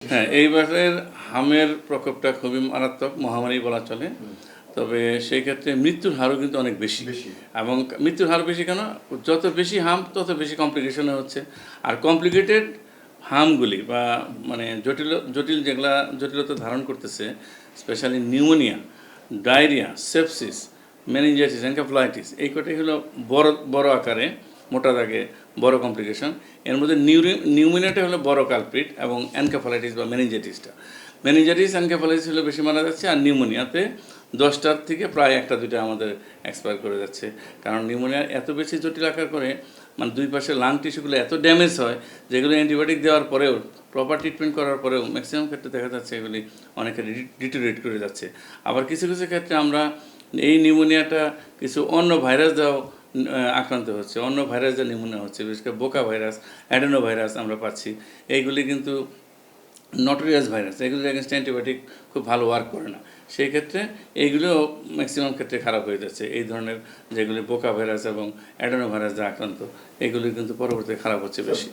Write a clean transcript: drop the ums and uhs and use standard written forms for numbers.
হ্যাঁ, এইবারের হামের প্রকোপটা খুবই মারাত্মক, মহামারী বলা চলে। তবে সেই ক্ষেত্রে মৃত্যুর হারও কিন্তু অনেক বেশি। এবং মৃত্যুর হার বেশি কেন? যত বেশি হাম তত বেশি কমপ্লিকেশনও হচ্ছে। আর কমপ্লিকেটেড হামগুলি বা মানে জটিল যেগুলা জটিলতা ধারণ করতেছে, specially pneumonia, diarrhoea, sepsis, meningitis, encephalitis, এই কটাই হলো বড় আকারে, মোটা দাগে বড় কমপ্লিকেশন। এর মধ্যে নিউমোনিয়াটা হলো বড় কালপ্রিট এবং এনকেফেলাইটিস বা মেনিনজাইটিসটা। মেনিনজাইটিস, এনকেফেলাইটিস হলো বেশি মারা যাচ্ছে, আর নিউমোনিয়াতে 10টার থেকে প্রায় 1টা-2টা আমাদের এক্সপায়ার করে যাচ্ছে। কারণ নিউমোনিয়া এত বেশি জটিল আকার করে, মানে দুই পাশে লাং টিস্যুগুলো এত ড্যামেজ হয়, যেগুলো অ্যান্টিবায়োটিক দেওয়ার পরেও, প্রপার ট্রিটমেন্ট করার পরেও ম্যাক্সিমাম ক্ষেত্রে দেখা যাচ্ছে এগুলি অনেকে ডিটোরিয়েট করে যাচ্ছে। আবার কিছু কিছু ক্ষেত্রে আমরা এই নিউমোনিয়াটা কিছু অন্য ভাইরাস দ্বারাও আক্রান্ত হচ্ছে, অন্য ভাইরাস দ্বারা নিউমোনিয়া হচ্ছে, বিশেষ করে বোকা ভাইরাস, অ্যাডেনো ভাইরাস আমরা পাচ্ছি। এইগুলি কিন্তু নটোরিয়াস ভাইরাস, এগুলোর এগেনস্ট অ্যান্টিবায়োটিক খুব ভালো ওয়ার্ক করে না। সেই ক্ষেত্রে এইগুলো ম্যাক্সিমাম ক্ষেত্রে খারাপ হয়ে যাচ্ছে। এই ধরনের যেগুলি বোকা ভাইরাস এবং অ্যাডেনো ভাইরাস দ্বারা আক্রান্ত, এগুলি কিন্তু পরবর্তীতে খারাপ হচ্ছে বেশি।